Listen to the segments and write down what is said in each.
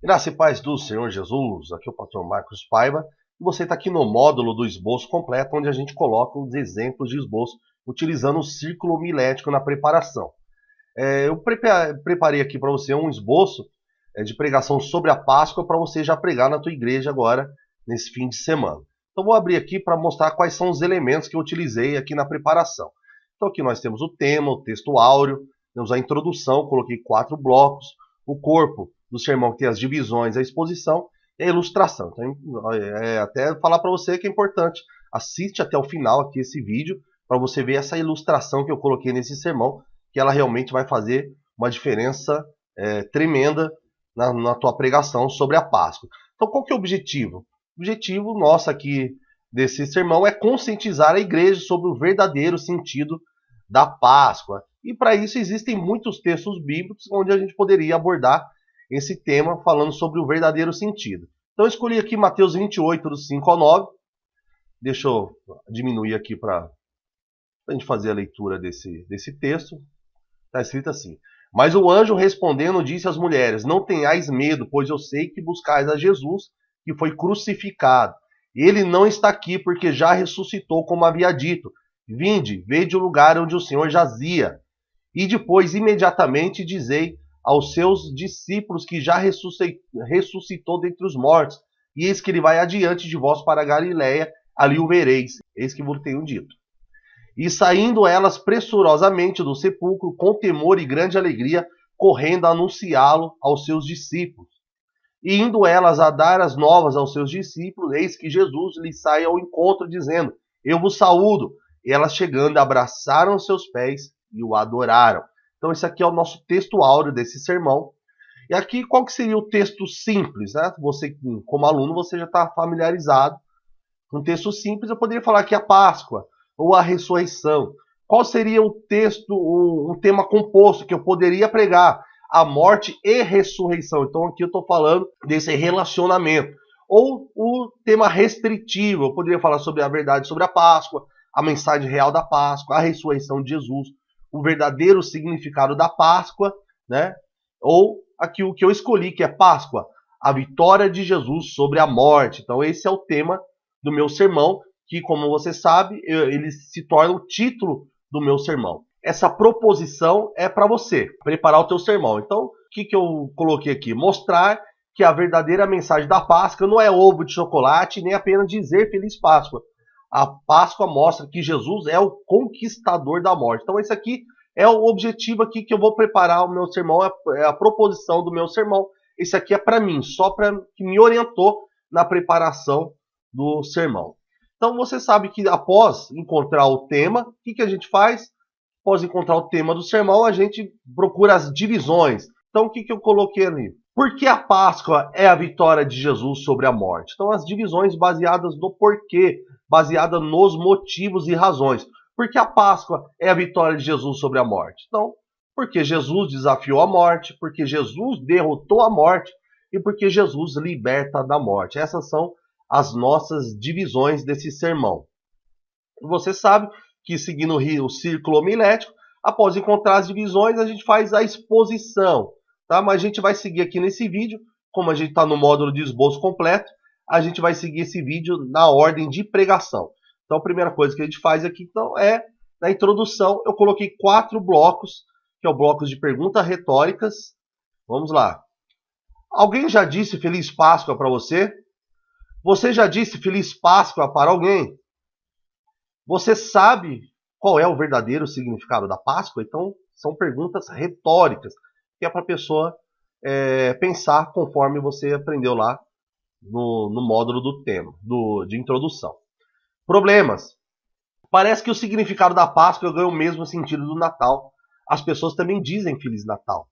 Graça e paz do Senhor Jesus, aqui é o pastor Marcos Paiva, e você está aqui no módulo do esboço completo, onde a gente coloca os exemplos de esboço utilizando o círculo homilético na preparação. Eu preparei aqui para você um esboço de pregação sobre a Páscoa para você já pregar na tua igreja agora, nesse fim de semana. Então vou abrir aqui para mostrar quais são os elementos que eu utilizei aqui na preparação. Então aqui nós temos o tema, o texto áureo, temos a introdução, coloquei 4 blocos, o corpo do sermão que tem as divisões, a exposição e a ilustração. Então, até falar para você que é importante, assiste até o final aqui esse vídeo para você ver essa ilustração que eu coloquei nesse sermão, que ela realmente vai fazer uma diferença tremenda na tua pregação sobre a Páscoa. Então qual que é o objetivo? O objetivo nosso aqui desse sermão é conscientizar a igreja sobre o verdadeiro sentido da Páscoa. E para isso existem muitos textos bíblicos onde a gente poderia abordar esse tema falando sobre o verdadeiro sentido. Então eu escolhi aqui Mateus 28, do 5 ao 9. Deixa eu diminuir aqui para a gente fazer a leitura desse texto. Está escrito assim: Mas o anjo respondendo disse às mulheres: Não tenhais medo, pois eu sei que buscais a Jesus, que foi crucificado. Ele não está aqui, porque já ressuscitou, como havia dito. Vinde, vede o lugar onde o Senhor jazia. E depois, imediatamente, dizei aos seus discípulos que já ressuscitou dentre os mortos. E eis que ele vai adiante de vós para a Galiléia, ali o vereis. Eis que vos tenho dito. E saindo elas pressurosamente do sepulcro, com temor e grande alegria, correndo a anunciá-lo aos seus discípulos. E indo elas a dar as novas aos seus discípulos, eis que Jesus lhes sai ao encontro, dizendo: Eu vos saúdo. E elas chegando, abraçaram seus pés e o adoraram. Então esse aqui é o nosso texto áureo desse sermão. E aqui qual que seria o texto simples, né? Você, como aluno, você já está familiarizado com texto simples. Eu poderia falar aqui a Páscoa ou a ressurreição. Qual seria o texto, um tema composto que eu poderia pregar? A morte e ressurreição. Então aqui eu estou falando desse relacionamento. Ou o tema restritivo, eu poderia falar sobre a verdade sobre a Páscoa, a mensagem real da Páscoa, a ressurreição de Jesus, o verdadeiro significado da Páscoa, né? Ou aqui o que eu escolhi, que é Páscoa, a vitória de Jesus sobre a morte. Então esse é o tema do meu sermão, que, como você sabe, ele se torna o título do meu sermão. Essa proposição é para você preparar o teu sermão. Então, o que eu coloquei aqui? Mostrar que a verdadeira mensagem da Páscoa não é ovo de chocolate, nem apenas dizer Feliz Páscoa. A Páscoa mostra que Jesus é o conquistador da morte. Então, esse aqui é o objetivo aqui que eu vou preparar o meu sermão, é a proposição do meu sermão. Esse aqui é para mim, só para que me orientou na preparação do sermão. Então você sabe que após encontrar o tema, o que a gente faz? Após encontrar o tema do sermão, a gente procura as divisões. Então o que eu coloquei ali? Por que a Páscoa é a vitória de Jesus sobre a morte? Então as divisões baseadas no porquê, baseadas nos motivos e razões. Por que a Páscoa é a vitória de Jesus sobre a morte? Então, porque Jesus desafiou a morte, porque Jesus derrotou a morte e porque Jesus liberta da morte. Essas são as nossas divisões desse sermão. Você sabe que, seguindo o círculo homilético, após encontrar as divisões, a gente faz a exposição. Tá? Mas a gente vai seguir aqui nesse vídeo, como a gente está no módulo de esboço completo, a gente vai seguir esse vídeo na ordem de pregação. Então a primeira coisa que a gente faz aqui então, é, na introdução, eu coloquei 4 blocos, que é o bloco de perguntas retóricas. Vamos lá. Alguém já disse Feliz Páscoa para você? Você já disse Feliz Páscoa para alguém? Você sabe qual é o verdadeiro significado da Páscoa? Então, são perguntas retóricas, que é para a pessoa pensar conforme você aprendeu lá no módulo do tema, de introdução. Problemas. Parece que o significado da Páscoa ganhou o mesmo sentido do Natal. As pessoas também dizem Feliz Natal.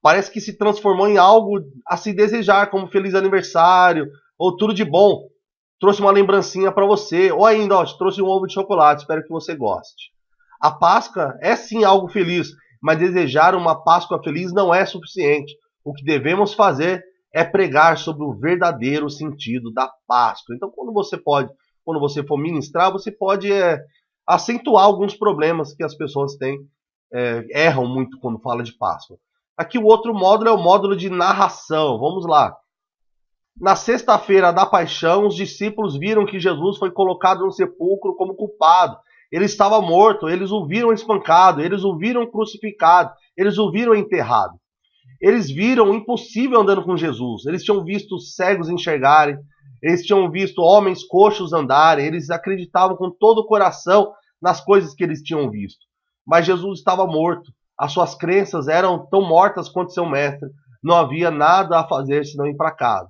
Parece que se transformou em algo a se desejar, como Feliz Aniversário, ou tudo de bom. Trouxe uma lembrancinha para você. Ou ainda, ó, te trouxe um ovo de chocolate. Espero que você goste. A Páscoa é sim algo feliz, mas desejar uma Páscoa feliz não é suficiente. O que devemos fazer é pregar sobre o verdadeiro sentido da Páscoa. Então, quando você for ministrar, você pode acentuar alguns problemas que as pessoas têm, erram muito quando fala de Páscoa. Aqui o outro módulo é o módulo de narração. Vamos lá. Na sexta-feira da paixão, os discípulos viram que Jesus foi colocado no sepulcro como culpado. Ele estava morto, eles o viram espancado, eles o viram crucificado, eles o viram enterrado. Eles viram o impossível andando com Jesus. Eles tinham visto cegos enxergarem, eles tinham visto homens coxos andarem, eles acreditavam com todo o coração nas coisas que eles tinham visto. Mas Jesus estava morto. As suas crenças eram tão mortas quanto seu mestre. Não havia nada a fazer senão ir para casa.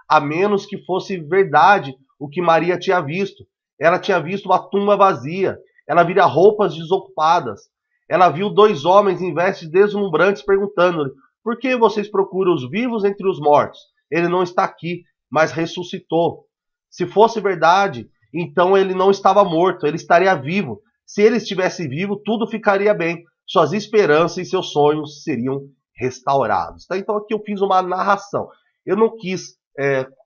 A menos que fosse verdade o que Maria tinha visto. Ela tinha visto uma tumba vazia. Ela vira roupas desocupadas. Ela viu dois homens em vestes deslumbrantes perguntando-lhe: por que vocês procuram os vivos entre os mortos? Ele não está aqui, mas ressuscitou. Se fosse verdade, então ele não estava morto, ele estaria vivo. Se ele estivesse vivo, tudo ficaria bem. Suas esperanças e seus sonhos seriam restaurados. Tá? Então aqui eu fiz uma narração. Eu não quis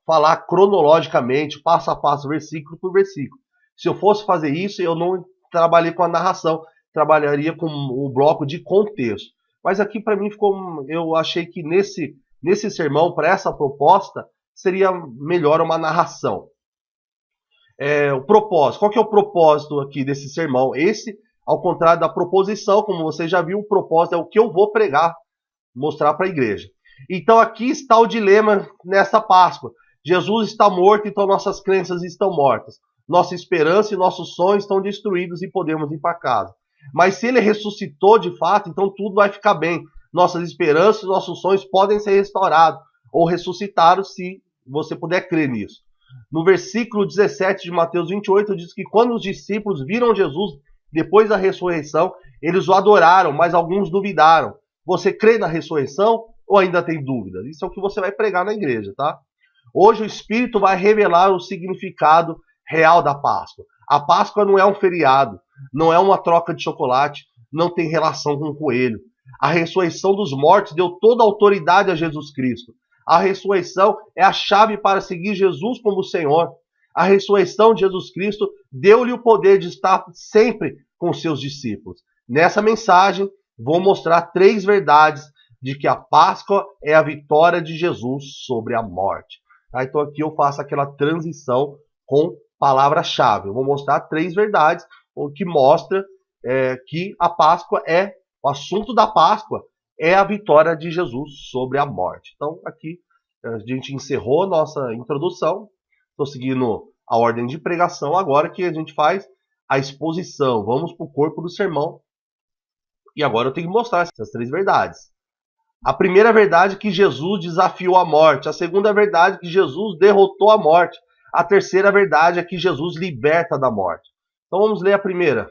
falar cronologicamente, passo a passo, versículo por versículo. Se eu fosse fazer isso, eu não trabalhei com a narração, trabalharia com o bloco de contexto. Mas aqui para mim ficou, eu achei que nesse sermão, para essa proposta, seria melhor uma narração. O propósito, qual que é o propósito aqui desse sermão? Esse, ao contrário da proposição, como você já viu, o propósito é o que eu vou pregar, mostrar para a igreja. Então aqui está o dilema nessa Páscoa. Jesus está morto, então nossas crenças estão mortas. Nossa esperança e nossos sonhos estão destruídos e podemos ir para casa. Mas se ele ressuscitou de fato, então tudo vai ficar bem. Nossas esperanças e nossos sonhos podem ser restaurados ou ressuscitados se você puder crer nisso. No versículo 17 de Mateus 28 diz que quando os discípulos viram Jesus depois da ressurreição, eles o adoraram, mas alguns duvidaram. Você crê na ressurreição ou ainda tem dúvidas? Isso é o que você vai pregar na igreja, tá? Hoje o Espírito vai revelar o significado real da Páscoa. A Páscoa não é um feriado, não é uma troca de chocolate, não tem relação com o coelho. A ressurreição dos mortos deu toda a autoridade a Jesus Cristo. A ressurreição é a chave para seguir Jesus como Senhor. A ressurreição de Jesus Cristo deu-lhe o poder de estar sempre com seus discípulos. Nessa mensagem, vou mostrar 3 verdades de que a Páscoa é a vitória de Jesus sobre a morte. Tá? Então aqui eu faço aquela transição com palavra-chave. Eu vou mostrar 3 verdades, o que mostra que a Páscoa o assunto da Páscoa é a vitória de Jesus sobre a morte. Então aqui a gente encerrou nossa introdução. Estou seguindo a ordem de pregação agora que a gente faz a exposição. Vamos para o corpo do sermão. E agora eu tenho que mostrar essas 3 verdades. A primeira verdade é que Jesus desafiou a morte. A segunda verdade é que Jesus derrotou a morte. A terceira verdade é que Jesus liberta da morte. Então vamos ler a primeira.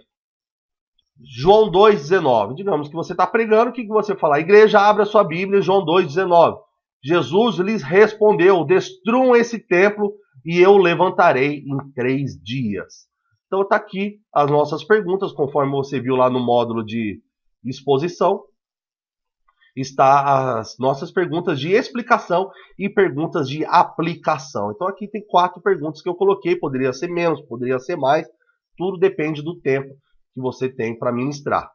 João 2,19. Digamos que você está pregando, o que você fala? A igreja, abre a sua Bíblia, João 2,19. Jesus lhes respondeu: destruam esse templo e eu levantarei em 3 dias. Então está aqui as nossas perguntas, conforme você viu lá no módulo de exposição. Está as nossas perguntas de explicação e perguntas de aplicação. Então aqui tem 4 perguntas que eu coloquei, poderia ser menos, poderia ser mais, tudo depende do tempo que você tem para ministrar.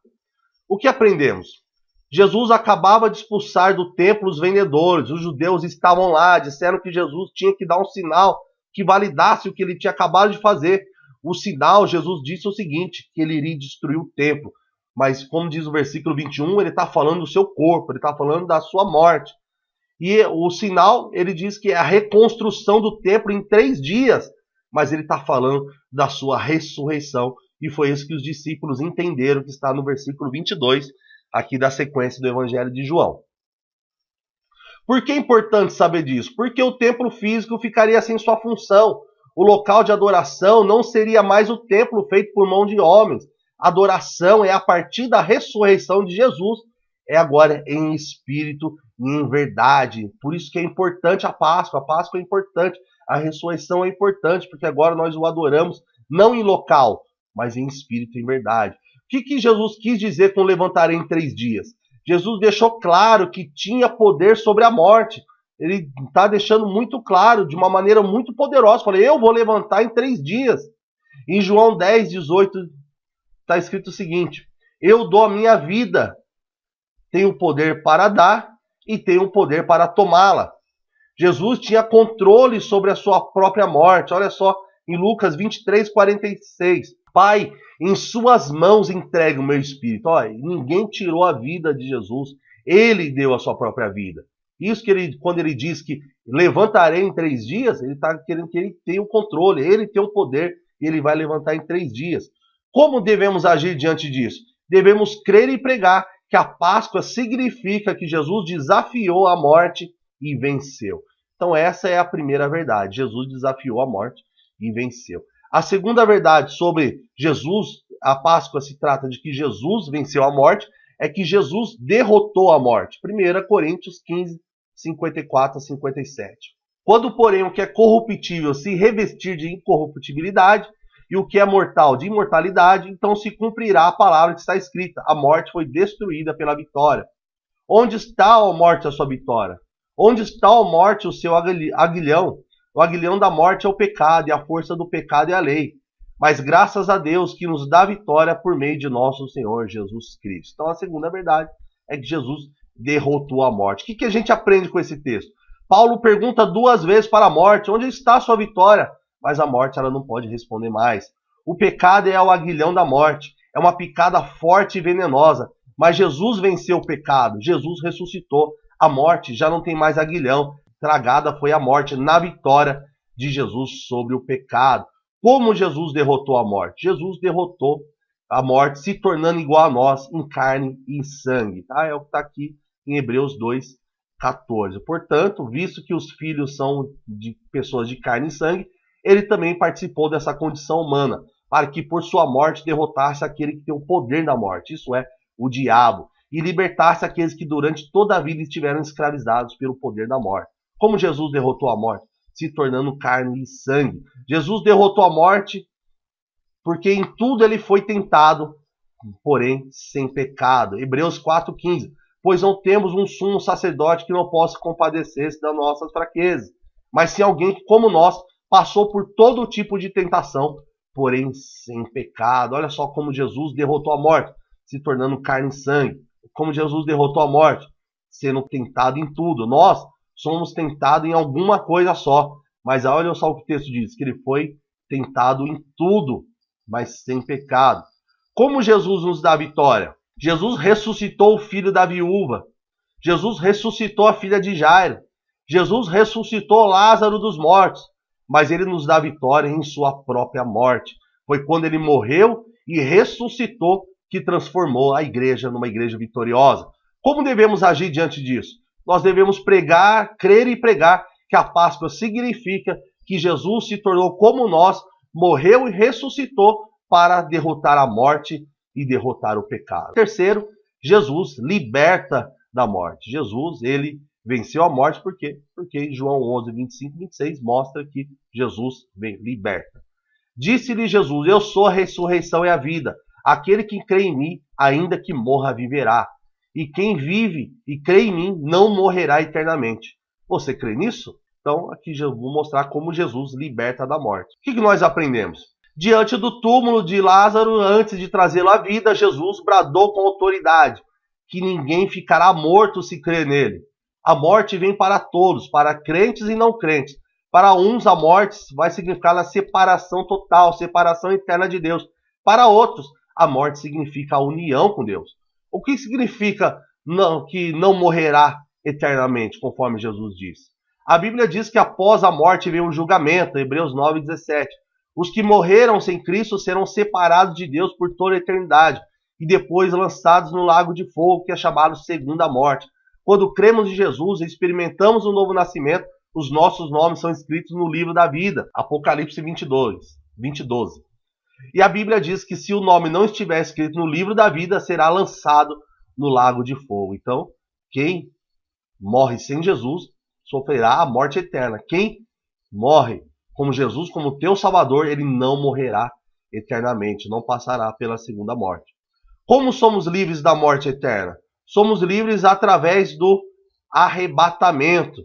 O que aprendemos? Jesus acabava de expulsar do templo os vendedores, os judeus estavam lá, disseram que Jesus tinha que dar um sinal que validasse o que ele tinha acabado de fazer. O sinal, Jesus disse o seguinte, que ele iria destruir o templo. Mas, como diz o versículo 21, ele está falando do seu corpo, ele está falando da sua morte. E o sinal, ele diz que é a reconstrução do templo em 3 dias, mas ele está falando da sua ressurreição. E foi isso que os discípulos entenderam, que está no versículo 22, aqui da sequência do Evangelho de João. Por que é importante saber disso? Porque o templo físico ficaria sem sua função. O local de adoração não seria mais o templo feito por mão de homens. Adoração é a partir da ressurreição de Jesus, é agora em espírito e em verdade. Por isso que é importante a Páscoa é importante, a ressurreição é importante, porque agora nós o adoramos não em local, mas em espírito e em verdade. O que Jesus quis dizer com levantarei em 3 dias? Jesus deixou claro que tinha poder sobre a morte. Ele está deixando muito claro, de uma maneira muito poderosa. Falei, eu vou levantar em 3 dias. Em João 10, 18... está escrito o seguinte: eu dou a minha vida, tenho poder para dar e tenho poder para tomá-la. Jesus tinha controle sobre a sua própria morte. Olha só, em Lucas 23:46. Pai, em suas mãos entregue o meu espírito. Olha, ninguém tirou a vida de Jesus. Ele deu a sua própria vida. Isso que ele, quando ele diz que levantarei em 3 dias, ele está querendo que ele tenha o controle, ele tem o poder e ele vai levantar em 3 dias. Como devemos agir diante disso? Devemos crer e pregar que a Páscoa significa que Jesus desafiou a morte e venceu. Então essa é a primeira verdade. Jesus desafiou a morte e venceu. A segunda verdade sobre Jesus, a Páscoa se trata de que Jesus venceu a morte, é que Jesus derrotou a morte. 1 Coríntios 15, 54 a 57. Quando, porém, o que é corruptível se revestir de incorruptibilidade, e o que é mortal de imortalidade, então se cumprirá a palavra que está escrita: a morte foi destruída pela vitória. Onde está, ó morte, a sua vitória? Onde está, ó morte, o seu aguilhão? O aguilhão da morte é o pecado, e a força do pecado é a lei. Mas graças a Deus que nos dá vitória por meio de nosso Senhor Jesus Cristo. Então a segunda verdade é que Jesus derrotou a morte. O que a gente aprende com esse texto? Paulo pergunta 2 vezes para a morte: onde está a sua vitória? Mas a morte ela não pode responder mais. O pecado é o aguilhão da morte. É uma picada forte e venenosa. Mas Jesus venceu o pecado. Jesus ressuscitou. A morte já não tem mais aguilhão. Tragada foi a morte na vitória de Jesus sobre o pecado. Como Jesus derrotou a morte? Jesus derrotou a morte se tornando igual a nós em carne e em sangue. Tá? É o que está aqui em Hebreus 2:14. Portanto, visto que os filhos são de pessoas de carne e sangue, ele também participou dessa condição humana, para que por sua morte derrotasse aquele que tem o poder da morte, isso é, o diabo, e libertasse aqueles que durante toda a vida estiveram escravizados pelo poder da morte. Como Jesus derrotou a morte? Se tornando carne e sangue. Jesus derrotou a morte porque em tudo ele foi tentado, porém sem pecado. Hebreus 4:15. Pois não temos um sumo sacerdote que não possa compadecer-se das nossas fraquezas, mas sim alguém que, como nós, passou por todo tipo de tentação, porém sem pecado. Olha só como Jesus derrotou a morte, se tornando carne e sangue. Como Jesus derrotou a morte, sendo tentado em tudo. Nós somos tentados em alguma coisa só, mas olha só o que o texto diz, que ele foi tentado em tudo, mas sem pecado. Como Jesus nos dá a vitória? Jesus ressuscitou o filho da viúva. Jesus ressuscitou a filha de Jairo. Jesus ressuscitou Lázaro dos mortos. Mas ele nos dá vitória em sua própria morte. Foi quando ele morreu e ressuscitou que transformou a igreja numa igreja vitoriosa. Como devemos agir diante disso? Nós devemos pregar, crer e pregar que a Páscoa significa que Jesus se tornou como nós, morreu e ressuscitou para derrotar a morte e derrotar o pecado. Terceiro, Jesus liberta da morte. Jesus, ele venceu a morte por quê? Porque em João 11, 25 e 26 mostra que Jesus liberta. Disse-lhe Jesus: eu sou a ressurreição e a vida. Aquele que crê em mim, ainda que morra, viverá. E quem vive e crê em mim, não morrerá eternamente. Você crê nisso? Então, aqui eu vou mostrar como Jesus liberta da morte. O que nós aprendemos? Diante do túmulo de Lázaro, antes de trazê-lo à vida, Jesus bradou com autoridade que ninguém ficará morto se crer nele. A morte vem para todos, para crentes e não crentes. Para uns, a morte vai significar a separação total, separação eterna de Deus. Para outros, a morte significa a união com Deus. O que significa que não morrerá eternamente, conforme Jesus disse? A Bíblia diz que após a morte vem o julgamento, Hebreus 9:17. Os que morreram sem Cristo serão separados de Deus por toda a eternidade e depois lançados no lago de fogo, que é chamado segunda morte. Quando cremos em Jesus e experimentamos o novo nascimento, os nossos nomes são escritos no livro da vida, Apocalipse 20:12. E a Bíblia diz que se o nome não estiver escrito no livro da vida, será lançado no lago de fogo. Então, quem morre sem Jesus sofrerá a morte eterna. Quem morre como Jesus, como teu Salvador, ele não morrerá eternamente, não passará pela segunda morte. Como somos livres da morte eterna? Somos livres através do arrebatamento.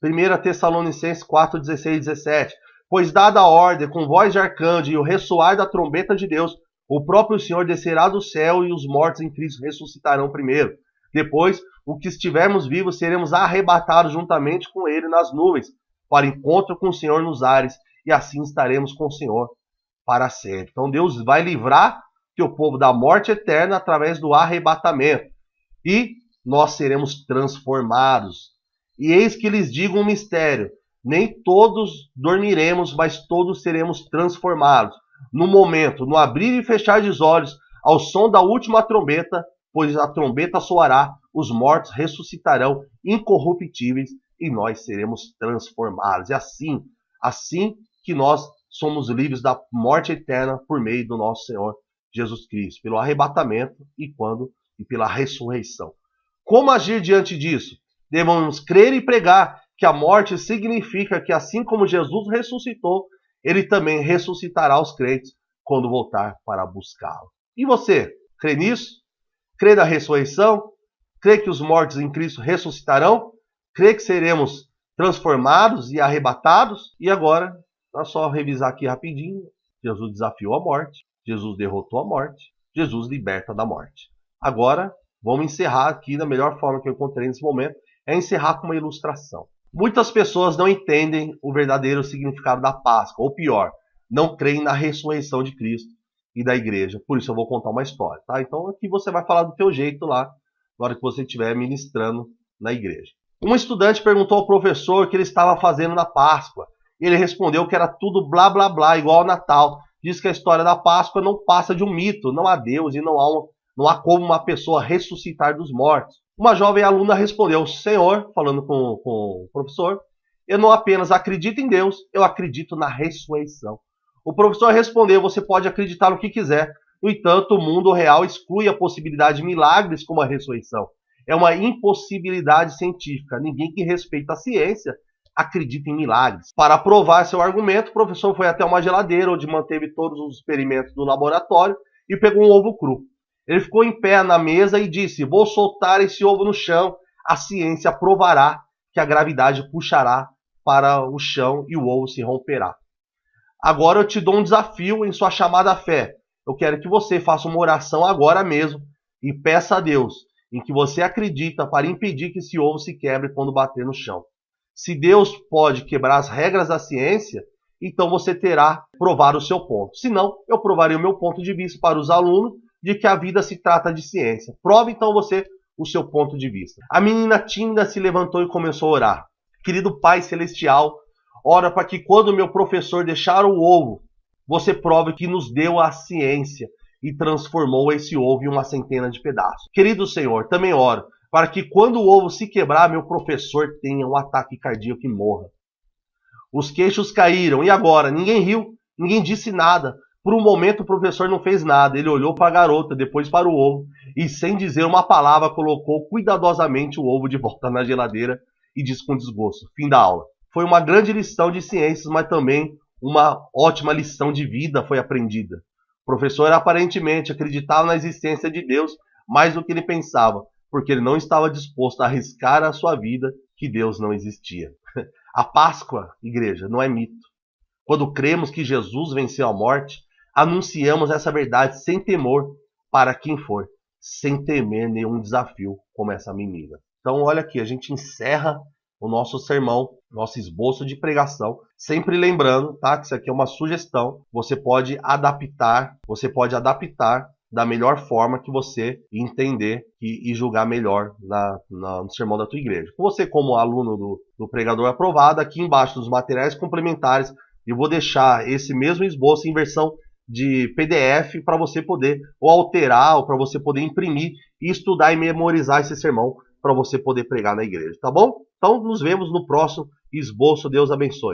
1 Tessalonicenses 4:16 e 17. Pois dada a ordem com voz de arcanjo e o ressoar da trombeta de Deus, o próprio Senhor descerá do céu e os mortos em Cristo ressuscitarão primeiro. Depois, o que estivermos vivos, seremos arrebatados juntamente com ele nas nuvens, para encontro com o Senhor nos ares, e assim estaremos com o Senhor para sempre. Então Deus vai livrar o povo da morte eterna através do arrebatamento, e nós seremos transformados. E eis que lhes digo um mistério: nem todos dormiremos, mas todos seremos transformados. No momento, no abrir e fechar dos olhos, ao som da última trombeta, pois a trombeta soará, os mortos ressuscitarão incorruptíveis e nós seremos transformados. E assim que nós somos livres da morte eterna por meio do nosso Senhor Jesus Cristo, pelo arrebatamento e pela ressurreição. Como agir diante disso? Devemos crer e pregar que a morte significa que, assim como Jesus ressuscitou, ele também ressuscitará os crentes quando voltar para buscá-lo. E você, crê nisso? Crê na ressurreição? Crê que os mortos em Cristo ressuscitarão? Crê que seremos transformados e arrebatados? E agora, é só revisar aqui rapidinho. Jesus desafiou a morte, Jesus derrotou a morte, Jesus liberta da morte. Agora, vamos encerrar aqui da melhor forma que eu encontrei nesse momento, é encerrar com uma ilustração. Muitas pessoas não entendem o verdadeiro significado da Páscoa, ou pior, não creem na ressurreição de Cristo e da igreja. Por isso eu vou contar uma história, tá? Então aqui você vai falar do teu jeito lá, na hora que você estiver ministrando na igreja. Um estudante perguntou ao professor o que ele estava fazendo na Páscoa. Ele respondeu que era tudo blá blá blá, igual ao Natal. Diz que a história da Páscoa não passa de um mito, não há Deus e não há como uma pessoa ressuscitar dos mortos. Uma jovem aluna respondeu: Senhor, falando com o professor, eu não apenas acredito em Deus, eu acredito na ressurreição. O professor respondeu: você pode acreditar no que quiser. No entanto, o mundo real exclui a possibilidade de milagres como a ressurreição. É uma impossibilidade científica. Ninguém que respeita a ciência acredita em milagres. Para provar seu argumento, o professor foi até uma geladeira, onde manteve todos os experimentos do laboratório, e pegou um ovo cru. Ele ficou em pé na mesa e disse: vou soltar esse ovo no chão, a ciência provará que a gravidade puxará para o chão e o ovo se romperá. Agora eu te dou um desafio em sua chamada fé. Eu quero que você faça uma oração agora mesmo e peça a Deus em que você acredita para impedir que esse ovo se quebre quando bater no chão. Se Deus pode quebrar as regras da ciência, então você terá provado o seu ponto. Se não, eu provarei o meu ponto de vista para os alunos de que a vida se trata de ciência. Prove então você o seu ponto de vista. A menina tímida se levantou e começou a orar. Querido Pai Celestial, ora para que quando o meu professor deixar o ovo, você prove que nos deu a ciência e transformou esse ovo em uma centena de pedaços. Querido Senhor, também oro para que quando o ovo se quebrar, meu professor tenha um ataque cardíaco e morra. Os queixos caíram, e agora? Ninguém riu, ninguém disse nada. Por um momento o professor não fez nada, ele olhou para a garota, depois para o ovo, e sem dizer uma palavra colocou cuidadosamente o ovo de volta na geladeira e disse com desgosto: fim da aula. Foi uma grande lição de ciências, mas também uma ótima lição de vida foi aprendida. O professor aparentemente acreditava na existência de Deus mais do que ele pensava, porque ele não estava disposto a arriscar a sua vida que Deus não existia. A Páscoa, igreja, não é mito. Quando cremos que Jesus venceu a morte, anunciamos essa verdade sem temor para quem for, sem temer nenhum desafio como essa menina. Então olha aqui, a gente encerra o nosso sermão, nosso esboço de pregação, sempre lembrando, tá, que isso aqui é uma sugestão, você pode adaptar da melhor forma que você entender e julgar melhor no sermão da tua igreja. Você, como aluno do pregador aprovado, aqui embaixo dos materiais complementares, eu vou deixar esse mesmo esboço em versão de PDF para você poder ou alterar, ou para você poder imprimir e estudar e memorizar esse sermão para você poder pregar na igreja, tá bom? Então nos vemos no próximo esboço. Deus abençoe.